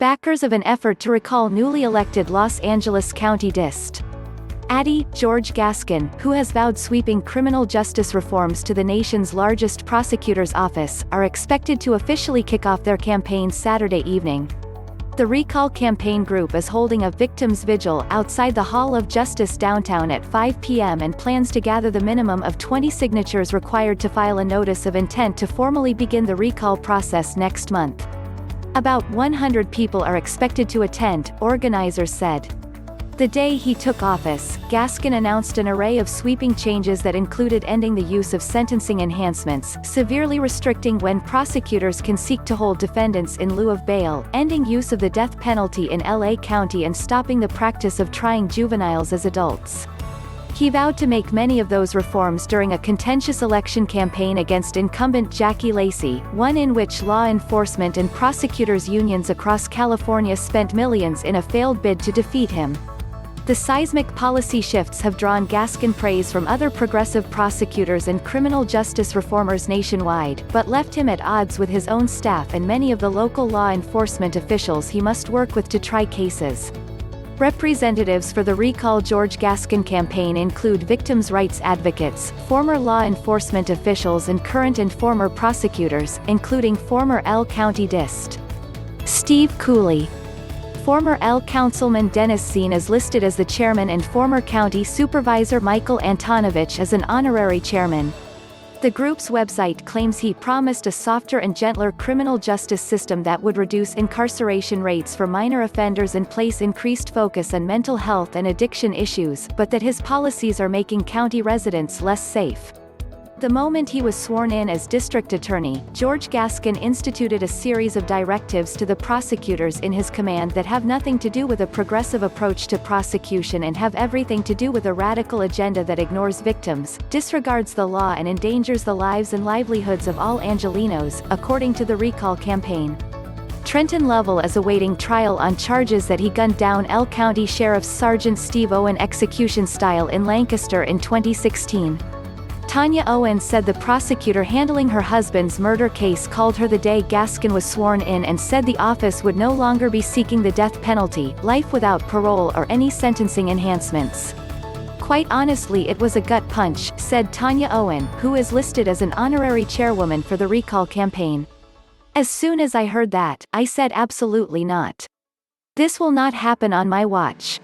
backers of an effort to recall newly elected Los Angeles County Dist Atty. George Gascon, who has vowed sweeping criminal justice reforms to the nation's largest prosecutor's office, are expected to officially kick off their campaign Saturday evening. The Recall Campaign Group is holding a victims' vigil outside the Hall of Justice downtown at 5 p.m. and plans to gather the minimum of 20 signatures required to file a notice of intent to formally begin the recall process next month. About 100 people are expected to attend, organizers said. The day he took office, Gascon announced an array of sweeping changes that included ending the use of sentencing enhancements, severely restricting when prosecutors can seek to hold defendants in lieu of bail, ending use of the death penalty in LA County, and stopping the practice of trying juveniles as adults. He vowed to make many of those reforms during a contentious election campaign against incumbent Jackie Lacey, one in which law enforcement and prosecutors' unions across California spent millions in a failed bid to defeat him. The seismic policy shifts have drawn Gascon praise from other progressive prosecutors and criminal justice reformers nationwide, but left him at odds with his own staff and many of the local law enforcement officials he must work with to try cases. Representatives for the Recall George Gascon campaign include victims' rights advocates, former law enforcement officials and current and former prosecutors, including former L County Dist. Steve Cooley. Former L Councilman Dennis Seen is listed as the chairman and former County Supervisor Michael Antonovich as an honorary chairman. The group's website claims he promised a softer and gentler criminal justice system that would reduce incarceration rates for minor offenders and place increased focus on mental health and addiction issues, but that his policies are making county residents less safe. The moment he was sworn in as district attorney, George Gascon instituted a series of directives to the prosecutors in his command that have nothing to do with a progressive approach to prosecution and have everything to do with a radical agenda that ignores victims, disregards the law and endangers the lives and livelihoods of all Angelenos, according to the Recall campaign. Trenton Lovell is awaiting trial on charges that he gunned down L County Sheriff Sergeant Steve Owen execution style in Lancaster in 2016. Tanya Owen said the prosecutor handling her husband's murder case called her the day Gascon was sworn in and said the office would no longer be seeking the death penalty, life without parole or any sentencing enhancements. Quite honestly, it was a gut punch, said Tanya Owen, who is listed as an honorary chairwoman for the Recall campaign. As soon as I heard that, I said absolutely not. This will not happen on my watch.